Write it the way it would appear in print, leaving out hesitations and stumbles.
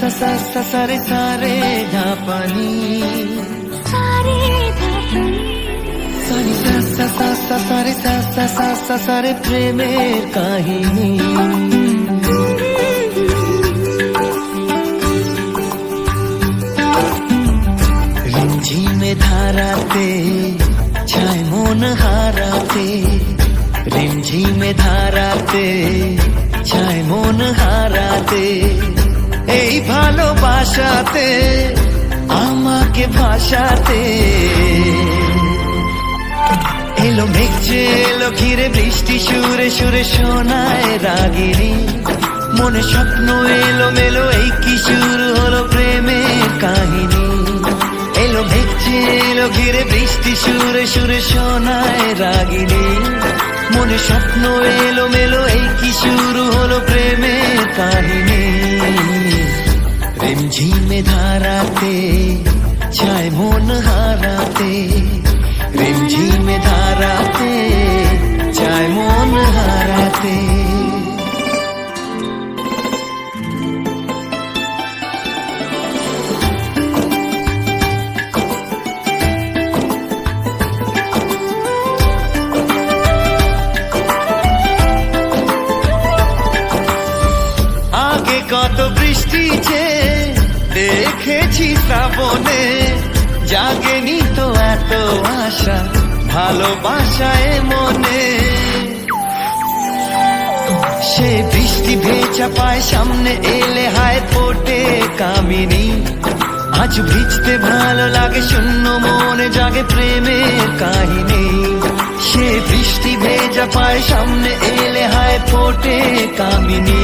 सा रे सारे धापानी सारी सा रे प्रेमेर काहिनी रिमझिमे धाराते छाय मन हाराते रिमझिमे धाराते छाय मन हाराते এই ভালোবাসাতে আমাকে ভাষাতে এলো মেঘে এলো ঘিরে বৃষ্টি সুরে সুরে শোনায় রাগিনী মনে স্বপ্ন এলো মেলো এই কি শুরু হলো প্রেমের কাহিনী এলো মেঘে এলো ঘিরে বৃষ্টি সুরে সুরে শোনায় রাগিনী মনে স্বপ্ন এলো মেলো এই কি শুরু হলো প্রেমের কাহিনী रिमझिमे धाराते छाय मन हाराते रिमझिमे धाराते छाय मन हाराते आगे कत बृष्टि चे দেখেছি শ্রাবণে জাগেনি তো এত আশা ভালোবাসায় মনে সে বৃষ্টি ভেজা পায় সামনে এলে হায় ফোটে কামিনী আজ ভিজতে ভালো লাগে শূন্য মনে জাগে প্রেমের কাহিনী সে বৃষ্টি ভেজা পায় সামনে এলে হায় ফোটে কামিনী